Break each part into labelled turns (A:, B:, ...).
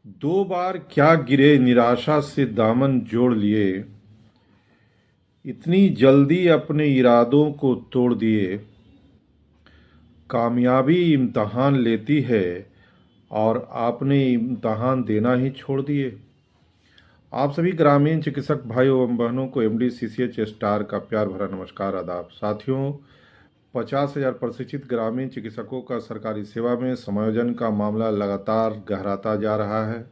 A: दो बार क्या गिरे निराशा से दामन जोड़ लिए, इतनी जल्दी अपने इरादों को तोड़ दिए। कामयाबी इम्तहान लेती है और आपने इम्तहान देना ही छोड़ दिए। आप सभी ग्रामीण चिकित्सक भाइयों एवं बहनों को एमडी सीसीएच स्टार का प्यार भरा नमस्कार आदाब। साथियों, 50,000 प्रशिक्षित ग्रामीण चिकित्सकों का सरकारी सेवा में समायोजन का मामला लगातार गहराता जा रहा है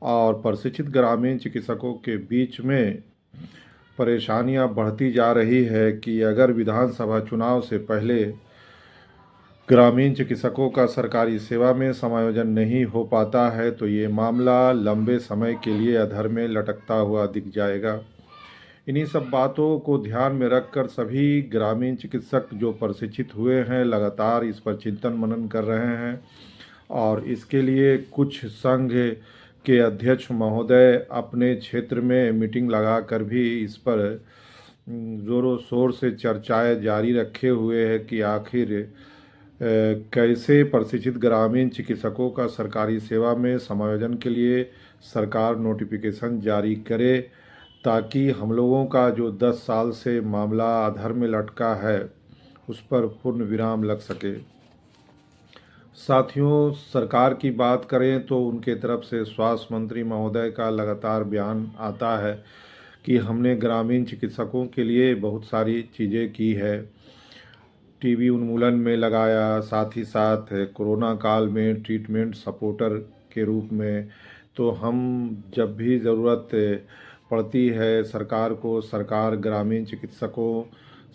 A: और प्रशिक्षित ग्रामीण चिकित्सकों के बीच में परेशानियां बढ़ती जा रही है कि अगर विधानसभा चुनाव से पहले ग्रामीण चिकित्सकों का सरकारी सेवा में समायोजन नहीं हो पाता है तो ये मामला लंबे समय के लिए अधर में लटकता हुआ दिख जाएगा। इन्हीं सब बातों को ध्यान में रखकर सभी ग्रामीण चिकित्सक जो प्रशिक्षित हुए हैं लगातार इस पर चिंतन मनन कर रहे हैं और इसके लिए कुछ संघ के अध्यक्ष महोदय अपने क्षेत्र में मीटिंग लगाकर भी इस पर ज़ोरों शोर से चर्चाएं जारी रखे हुए हैं कि आखिर कैसे प्रशिक्षित ग्रामीण चिकित्सकों का सरकारी सेवा में समायोजन के लिए सरकार नोटिफिकेशन जारी करे ताकि हम लोगों का जो 10 साल से मामला अधर में लटका है उस पर पूर्ण विराम लग सके। साथियों, सरकार की बात करें तो उनके तरफ से स्वास्थ्य मंत्री महोदय का लगातार बयान आता है कि हमने ग्रामीण चिकित्सकों के लिए बहुत सारी चीज़ें की है। टीबी उन्मूलन में लगाया, साथ ही साथ कोरोना काल में ट्रीटमेंट सपोर्टर के रूप में। तो हम जब भी ज़रूरत पड़ती है सरकार को, सरकार ग्रामीण चिकित्सकों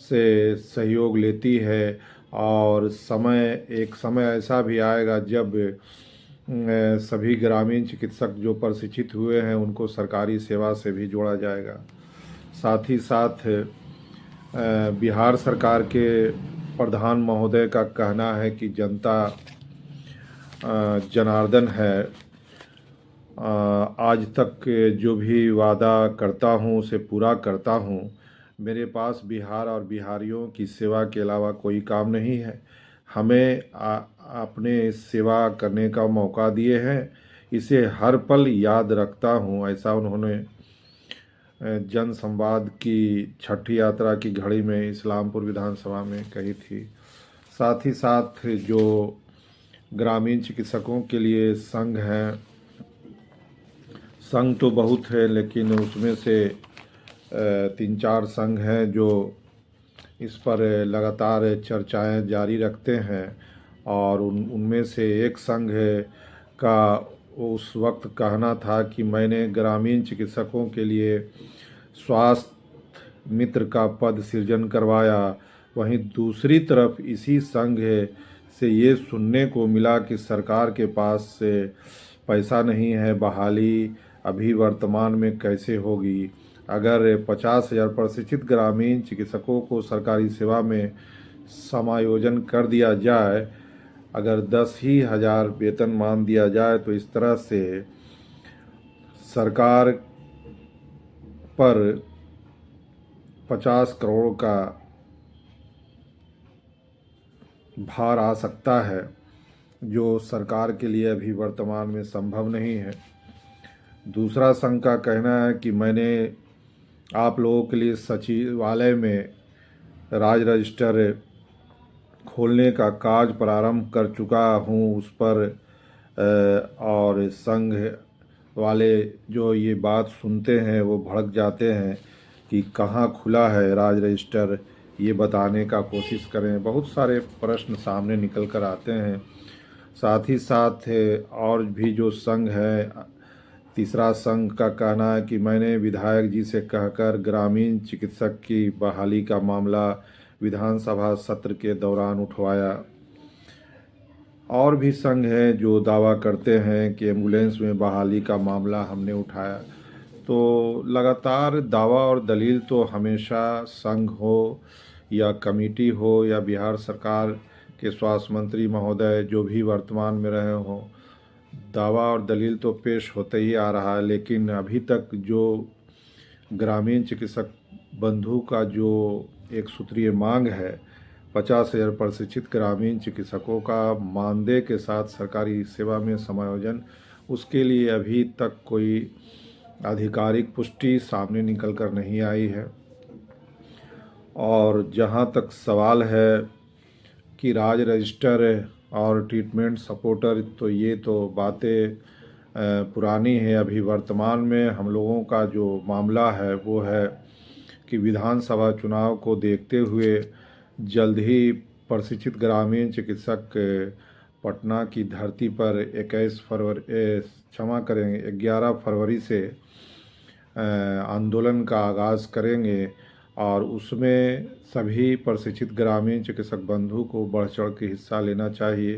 A: से सहयोग लेती है और एक समय ऐसा भी आएगा जब सभी ग्रामीण चिकित्सक जो प्रशिक्षित हुए हैं उनको सरकारी सेवा से भी जोड़ा जाएगा। साथ ही साथ बिहार सरकार के प्रधान महोदय का कहना है कि जनता जनार्दन है। आज तक जो भी वादा करता हूँ उसे पूरा करता हूँ। मेरे पास बिहार और बिहारियों की सेवा के अलावा कोई काम नहीं है। हमें अपने सेवा करने का मौका दिए हैं, इसे हर पल याद रखता हूँ। ऐसा उन्होंने जन संवाद की छठी यात्रा की घड़ी में इस्लामपुर विधानसभा में कही थी। साथ ही साथ जो ग्रामीण चिकित्सकों के लिए संघ हैं, संघ तो बहुत है लेकिन उसमें से 3-4 संघ हैं जो इस पर लगातार चर्चाएं जारी रखते हैं और उनमें से एक संघ का उस वक्त कहना था कि मैंने ग्रामीण चिकित्सकों के लिए स्वास्थ्य मित्र का पद सृजन करवाया। वहीं दूसरी तरफ इसी संघ से ये सुनने को मिला कि सरकार के पास से पैसा नहीं है, बहाली अभी वर्तमान में कैसे होगी। अगर 50,000 प्रशिक्षित ग्रामीण चिकित्सकों को सरकारी सेवा में समायोजन कर दिया जाए, अगर 10 ही हज़ार वेतन मान दिया जाए तो इस तरह से सरकार पर 50 करोड़ का भार आ सकता है, जो सरकार के लिए अभी वर्तमान में संभव नहीं है। दूसरा संघ का कहना है कि मैंने आप लोगों के लिए सचिवालय में राज रजिस्टर खोलने का कार्य प्रारंभ कर चुका हूँ उस पर और संघ वाले जो ये बात सुनते हैं वो भड़क जाते हैं कि कहाँ खुला है राज रजिस्टर, ये बताने का कोशिश करें। बहुत सारे प्रश्न सामने निकल कर आते हैं। साथ ही साथ और भी जो संघ है, तीसरा संघ का कहना है कि मैंने विधायक जी से कहकर ग्रामीण चिकित्सक की बहाली का मामला विधानसभा सत्र के दौरान उठवाया। और भी संघ हैं जो दावा करते हैं कि एम्बुलेंस में बहाली का मामला हमने उठाया। तो लगातार दावा और दलील तो हमेशा संघ हो या कमेटी हो या बिहार सरकार के स्वास्थ्य मंत्री महोदय जो भी वर्तमान में रहे हों, दावा और दलील तो पेश होते ही आ रहा है। लेकिन अभी तक जो ग्रामीण चिकित्सक बंधु का जो एक सूत्रीय मांग है, 50,000 प्रशिक्षित ग्रामीण चिकित्सकों का मानदेय के साथ सरकारी सेवा में समायोजन, उसके लिए अभी तक कोई आधिकारिक पुष्टि सामने निकल कर नहीं आई है। और जहाँ तक सवाल है कि राज रजिस्टर और ट्रीटमेंट सपोर्टर, तो ये तो बातें पुरानी है। अभी वर्तमान में हम लोगों का जो मामला है वो है कि विधानसभा चुनाव को देखते हुए जल्द ही प्रशिक्षित ग्रामीण चिकित्सक पटना की धरती पर 11 फरवरी से आंदोलन का आगाज़ करेंगे और उसमें सभी प्रशिक्षित ग्रामीण चिकित्सक बंधु को बढ़ चढ़ के हिस्सा लेना चाहिए,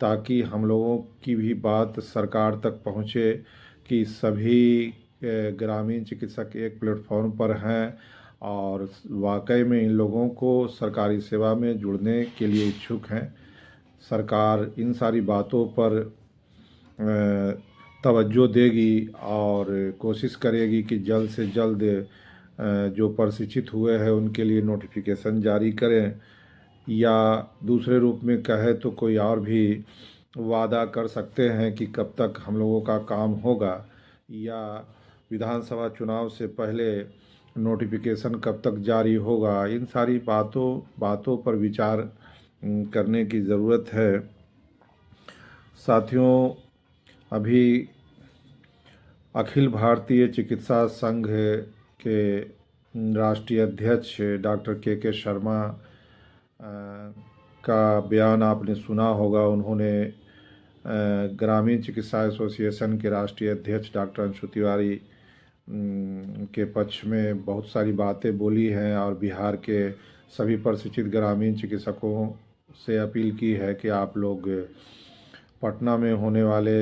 A: ताकि हम लोगों की भी बात सरकार तक पहुँचे कि सभी ग्रामीण चिकित्सक एक प्लेटफॉर्म पर हैं और वाकई में इन लोगों को सरकारी सेवा में जुड़ने के लिए इच्छुक हैं। सरकार इन सारी बातों पर तवज्जो देगी और कोशिश करेगी कि जल्द से जल्द जो प्रशिक्षित हुए हैं उनके लिए नोटिफिकेशन जारी करें, या दूसरे रूप में कहे तो कोई और भी वादा कर सकते हैं कि कब तक हम लोगों का काम होगा, या विधानसभा चुनाव से पहले नोटिफिकेशन कब तक जारी होगा। इन सारी बातों पर विचार करने की ज़रूरत है। साथियों, अभी अखिल भारतीय चिकित्सा संघ के राष्ट्रीय अध्यक्ष डॉक्टर के शर्मा का बयान आपने सुना होगा। उन्होंने ग्रामीण चिकित्सा एसोसिएशन के राष्ट्रीय अध्यक्ष डॉक्टर अंशु तिवारी के पक्ष में बहुत सारी बातें बोली हैं और बिहार के सभी प्रशिक्षित ग्रामीण चिकित्सकों से अपील की है कि आप लोग पटना में होने वाले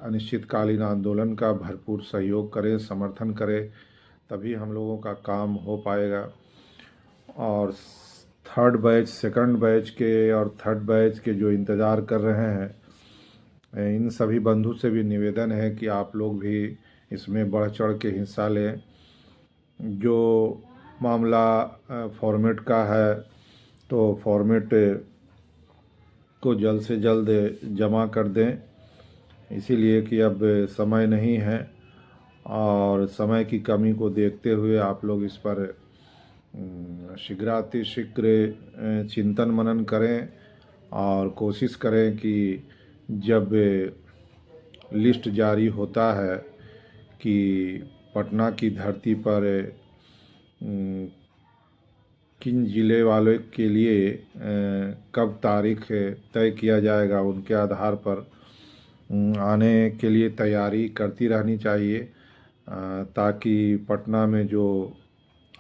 A: अनिश्चितकालीन आंदोलन का भरपूर सहयोग करें, समर्थन करें, तभी हम लोगों का काम हो पाएगा। और थर्ड बैच, सेकंड बैच के और थर्ड बैच के जो इंतज़ार कर रहे हैं, इन सभी बंधु से भी निवेदन है कि आप लोग भी इसमें बढ़ चढ़ के हिस्सा लें। जो मामला फॉर्मेट का है तो फॉर्मेट को जल्द से जल्द जमा कर दें, इसीलिए कि अब समय नहीं है और समय की कमी को देखते हुए आप लोग इस पर शीघ्रातिशीघ्र चिंतन मनन करें और कोशिश करें कि जब लिस्ट जारी होता है कि पटना की धरती पर किन ज़िले वालों के लिए कब तारीख तय किया जाएगा, उनके आधार पर आने के लिए तैयारी करती रहनी चाहिए, ताकि पटना में जो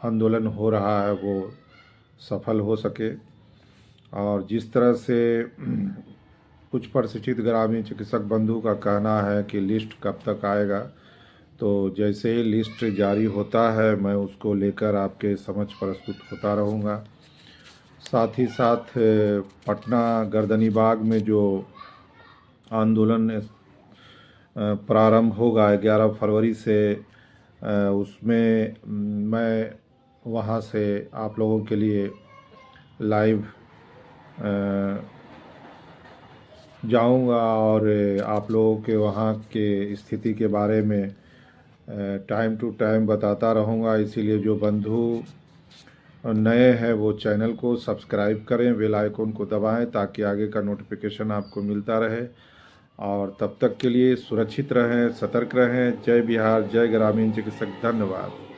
A: आंदोलन हो रहा है वो सफल हो सके। और जिस तरह से कुछ प्रशिक्षित ग्रामीण चिकित्सक बंधु का कहना है कि लिस्ट कब तक आएगा, तो जैसे ही लिस्ट जारी होता है मैं उसको लेकर आपके समक्ष प्रस्तुत होता रहूँगा। साथ ही साथ पटना गर्दनीबाग में जो आंदोलन प्रारंभ होगा 11 फरवरी से, उसमें मैं वहाँ से आप लोगों के लिए लाइव जाऊंगा और आप लोगों के वहाँ के स्थिति के बारे में टाइम टू टाइम बताता रहूँगा। इसीलिए जो बंधु नए हैं वो चैनल को सब्सक्राइब करें, बेल आइकन को दबाएं ताकि आगे का नोटिफिकेशन आपको मिलता रहे। और तब तक के लिए सुरक्षित रहें, सतर्क रहें। जय बिहार, जय ग्रामीण चिकित्सक। धन्यवाद।